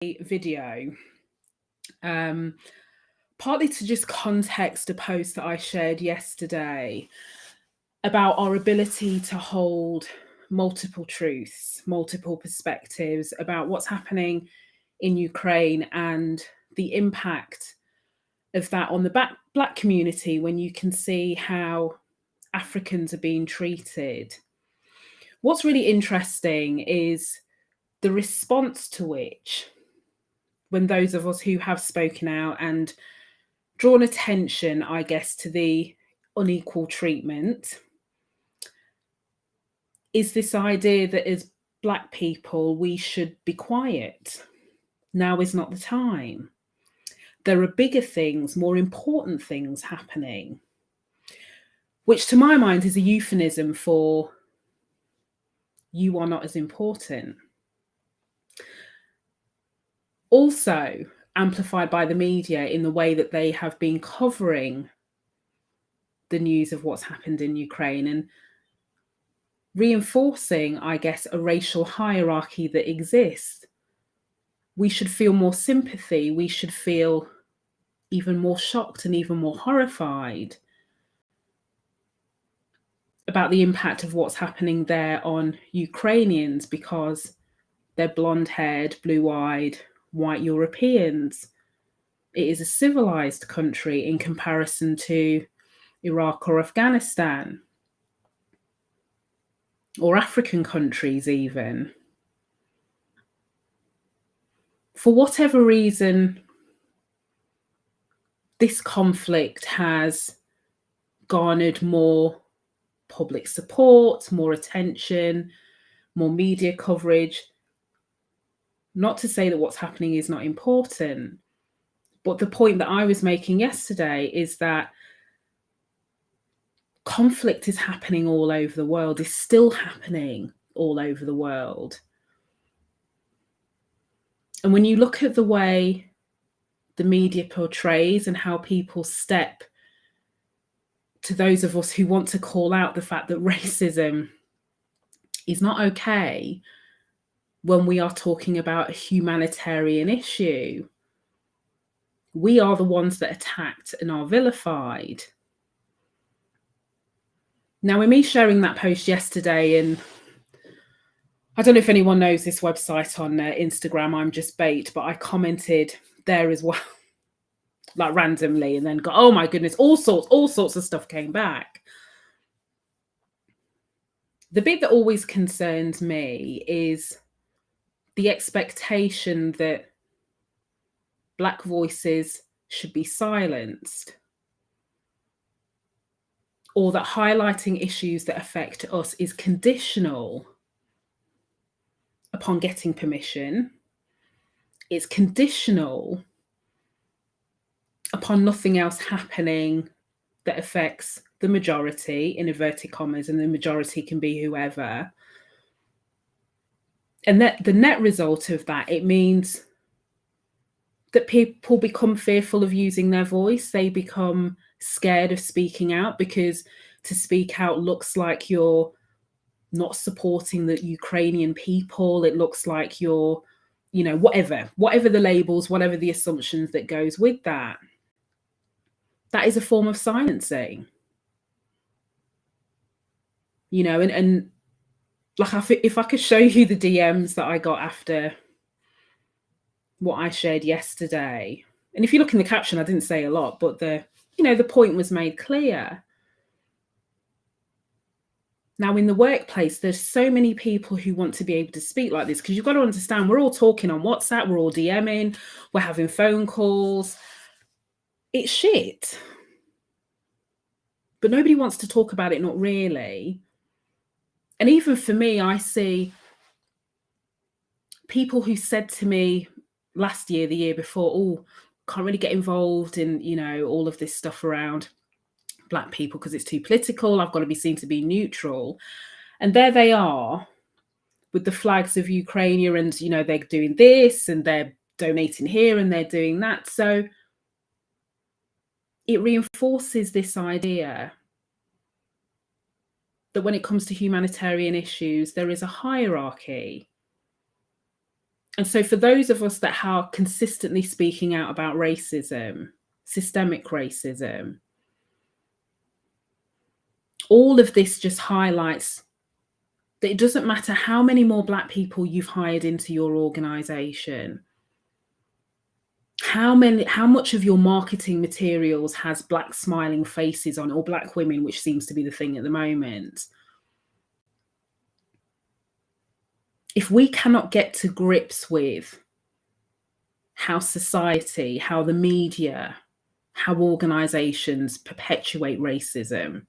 video, partly to just context a post that I shared yesterday about our ability to hold multiple truths, multiple perspectives about what's happening in Ukraine and the impact of that on the Black community when you can see how Africans are being treated. What's really interesting is the response to which, when those of us who have spoken out and drawn attention, I guess, to the unequal treatment, is this idea that as Black people, we should be quiet. Now is not the time. There are bigger things, more important things happening, which to my mind is a euphemism for you are not as important. Also amplified by the media in the way that they have been covering the news of what's happened in Ukraine and reinforcing, I guess, a racial hierarchy that exists. We should feel more sympathy. We should feel even more shocked and even more horrified about the impact of what's happening there on Ukrainians because they're blonde-haired, blue-eyed, white Europeans. It is a civilized country in comparison to Iraq or Afghanistan, or African countries even. For whatever reason, this conflict has garnered more public support, more attention, more media coverage. Not to say that what's happening is not important, but the point that I was making yesterday is that conflict is happening all over the world, is still happening all over the world. And when you look at the way the media portrays and how people step to those of us who want to call out the fact that racism is not okay when we are talking about a humanitarian issue, we are the ones that are attacked and are vilified. Now, with me sharing that post yesterday, and I don't know if anyone knows this website on Instagram, I'm Just Bait, but I commented there as well, like randomly, and then got, oh my goodness, all sorts of stuff came back. The bit that always concerns me is the expectation that Black voices should be silenced, or that highlighting issues that affect us is conditional upon getting permission. It's conditional upon nothing else happening that affects the majority, in inverted commas, and the majority can be whoever. And that the net result of that, it means that people become fearful of using their voice. They become scared of speaking out because to speak out looks like you're not supporting the Ukrainian people. It looks like you're, whatever the labels, whatever the assumptions that goes with that. That is a form of silencing. And like if I could show you the DMs that I got after what I shared yesterday, and if you look in the caption, I didn't say a lot, but the point was made clear. Now, in the workplace, there's so many people who want to be able to speak like this, because you've got to understand, we're all talking on WhatsApp, we're all DMing, we're having phone calls. It's shit. But nobody wants to talk about it, not really. And even for me, I see people who said to me last year, the year before, oh, can't really get involved in, all of this stuff around Black people because it's too political. I've got to be seen to be neutral. And there they are with the flags of Ukraine, and, they're doing this and they're donating here and they're doing that. So it reinforces this idea that when it comes to humanitarian issues, there is a hierarchy. And so for those of us that are consistently speaking out about racism, systemic racism, all of this just highlights that it doesn't matter how many more Black people you've hired into your organization, how much of your marketing materials has Black smiling faces on, or Black women, which seems to be the thing at the moment. If we cannot get to grips with how society, how the media, how organizations perpetuate racism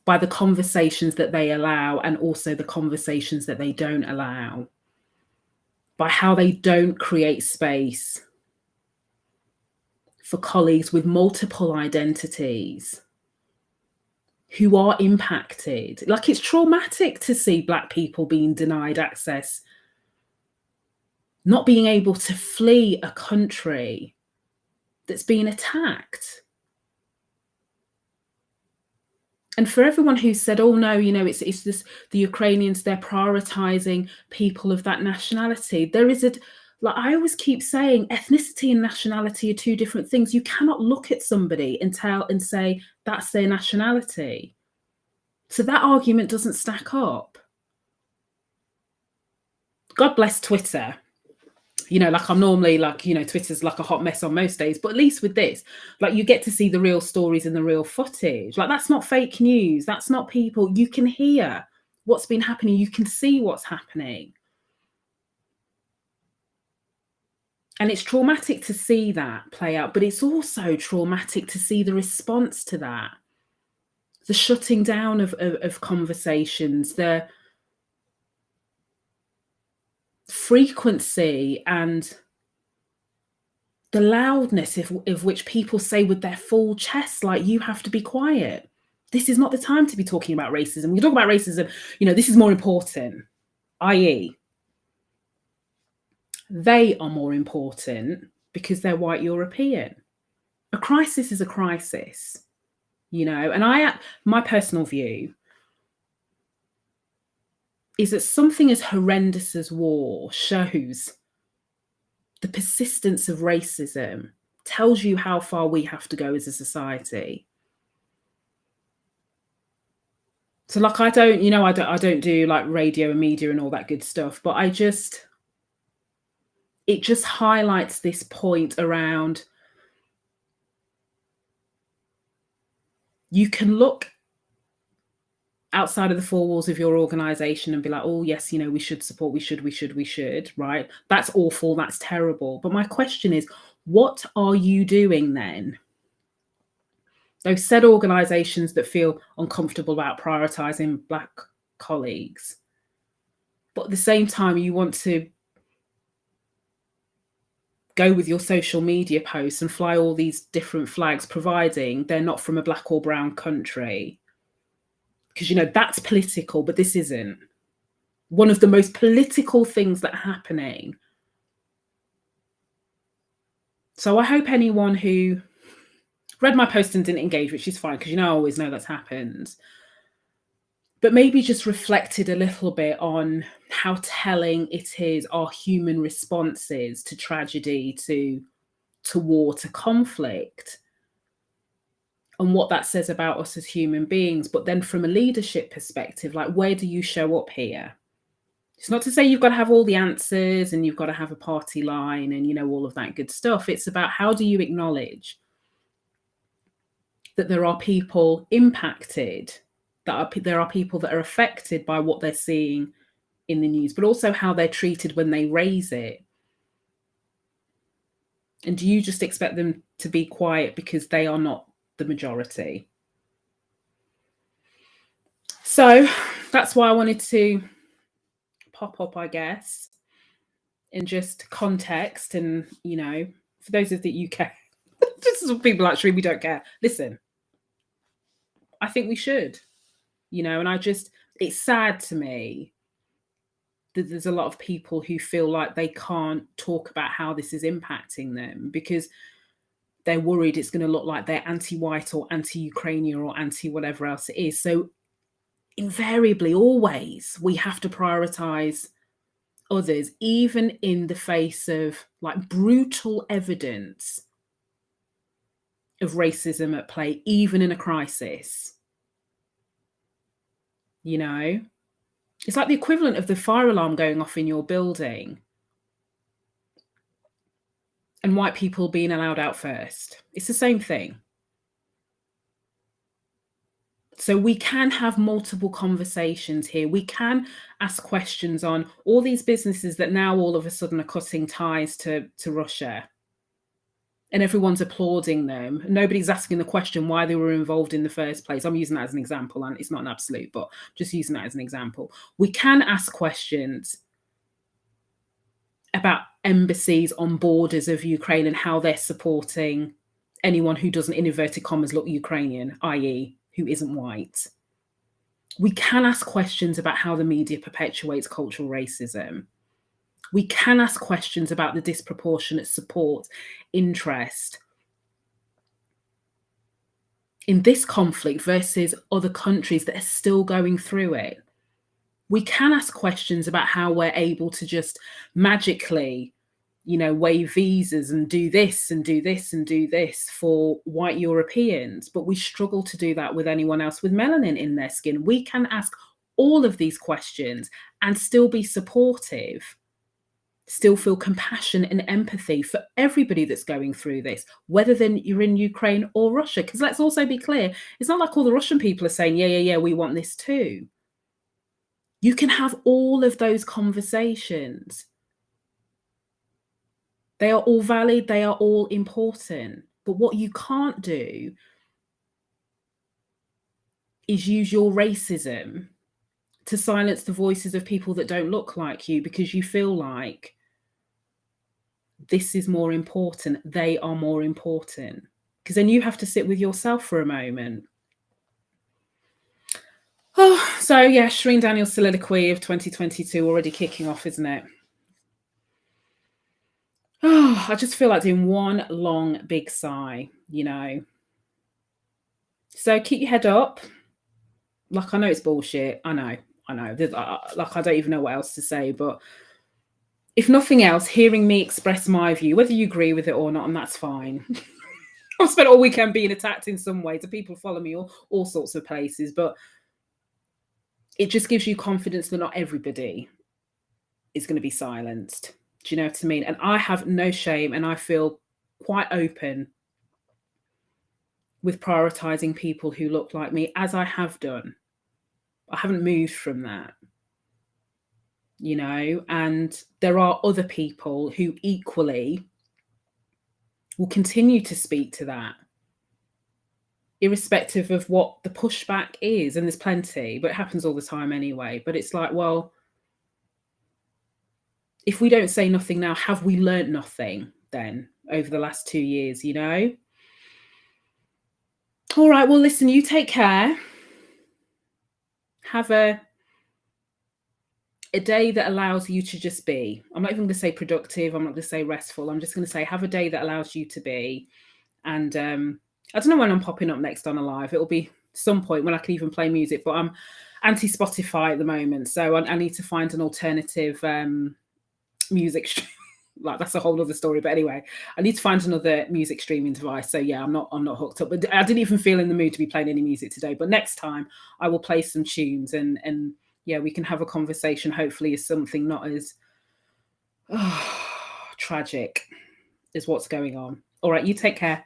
by the conversations that they allow and also the conversations that they don't allow, by how they don't create space for colleagues with multiple identities who are impacted. Like, it's traumatic to see Black people being denied access, not being able to flee a country that's being attacked. And for everyone who said, oh no, it's this, the Ukrainians, they're prioritizing people of that nationality. There is like I always keep saying, ethnicity and nationality are two different things. You cannot look at somebody and say that's their nationality. So that argument doesn't stack up. God bless Twitter. Like I'm normally like, Twitter's like a hot mess on most days, but at least with this, like you get to see the real stories and the real footage. Like that's not fake news. That's not people. You can hear what's been happening. You can see what's happening. And it's traumatic to see that play out, but it's also traumatic to see the response to that. The shutting down of conversations, the frequency and the loudness of which people say with their full chest, like, you have to be quiet. This is not the time to be talking about racism. When you talk about racism, this is more important, i.e., they are more important because they're white European. A crisis is a crisis, and my personal view is that something as horrendous as war shows the persistence of racism, tells you how far we have to go as a society. So like I don't do like radio and media and all that good stuff, but it just highlights this point around, you can look outside of the four walls of your organization and be like, oh yes, we should support, we should, right? That's awful, that's terrible. But my question is, what are you doing then? Those said organizations that feel uncomfortable about prioritizing Black colleagues, but at the same time, you want to go with your social media posts and fly all these different flags, providing they're not from a Black or brown country. Because, that's political, but this isn't. One of the most political things that are happening. So I hope anyone who read my post and didn't engage, which is fine, because I always know that's happened, but maybe just reflected a little bit on how telling it is our human responses to tragedy, to war, to conflict, and what that says about us as human beings. But then from a leadership perspective, like, where do you show up here? It's not to say you've got to have all the answers and you've got to have a party line and, all of that good stuff. It's about, how do you acknowledge that there are people impacted, there are people that are affected by what they're seeing in the news, but also how they're treated when they raise it. And do you just expect them to be quiet because they are not the majority? So that's why I wanted to pop up, I guess, in just context. And, for those of the UK, just some people actually, we don't care. Listen, I think we should, and it's sad to me that there's a lot of people who feel like they can't talk about how this is impacting them because they're worried it's going to look like they're anti-white or anti-Ukrainian or anti-whatever else it is. So invariably, always, we have to prioritize others, even in the face of like brutal evidence of racism at play, even in a crisis. You know, it's like the equivalent of the fire alarm going off in your building and white people being allowed out first. It's the same thing. So we can have multiple conversations here. We can ask questions on all these businesses that now all of a sudden are cutting ties to Russia. And everyone's applauding them. Nobody's asking the question why they were involved in the first place. I'm using that as an example, and it's not an absolute, but just using that as an example. We can ask questions about embassies on borders of Ukraine and how they're supporting anyone who doesn't, in inverted commas, look Ukrainian, i.e., who isn't white. We can ask questions about how the media perpetuates cultural racism. We can ask questions about the disproportionate support, interest in this conflict versus other countries that are still going through it. We can ask questions about how we're able to just magically, waive visas and do this and do this and do this for white Europeans, but we struggle to do that with anyone else with melanin in their skin. We can ask all of these questions and still be supportive, still feel compassion and empathy for everybody that's going through this, whether then you're in Ukraine or Russia. Because let's also be clear, it's not like all the Russian people are saying, yeah, we want this too. You can have all of those conversations. They are all valid, they are all important. But what you can't do is use your racism to silence the voices of people that don't look like you because you feel like this is more important, they are more important. Because then you have to sit with yourself for a moment. Oh, so yeah, Shereen Daniels' soliloquy of 2022 already kicking off, isn't it? Oh, I just feel like doing one long big sigh, So keep your head up. Like, I know it's bullshit. I know. Like, I don't even know what else to say. But if nothing else, hearing me express my view, whether you agree with it or not, and that's fine. I've spent all weekend being attacked in some way. So people follow me all sorts of places. But it just gives you confidence that not everybody is going to be silenced. Do you know what I mean? And I have no shame, and I feel quite open with prioritizing people who look like me, as I have done. I haven't moved from that, and there are other people who equally will continue to speak to that, irrespective of what the pushback is. And there's plenty, but it happens all the time anyway. But it's like, well, if we don't say nothing now, have we learnt nothing then over the last 2 years, All right, well, listen, you take care. Have a day that allows you to just be. I'm not even going to say productive. I'm not going to say restful. I'm just going to say have a day that allows you to be. And I don't know when I'm popping up next on a live. It'll be some point when I can even play music, but I'm anti-Spotify at the moment. So I need to find an alternative music stream. Like, that's a whole other story. But anyway, I need to find another music streaming device. So yeah, I'm not hooked up. But I didn't even feel in the mood to be playing any music today. But next time I will play some tunes and yeah, we can have a conversation. Hopefully, is something not as tragic as what's going on. All right, you take care.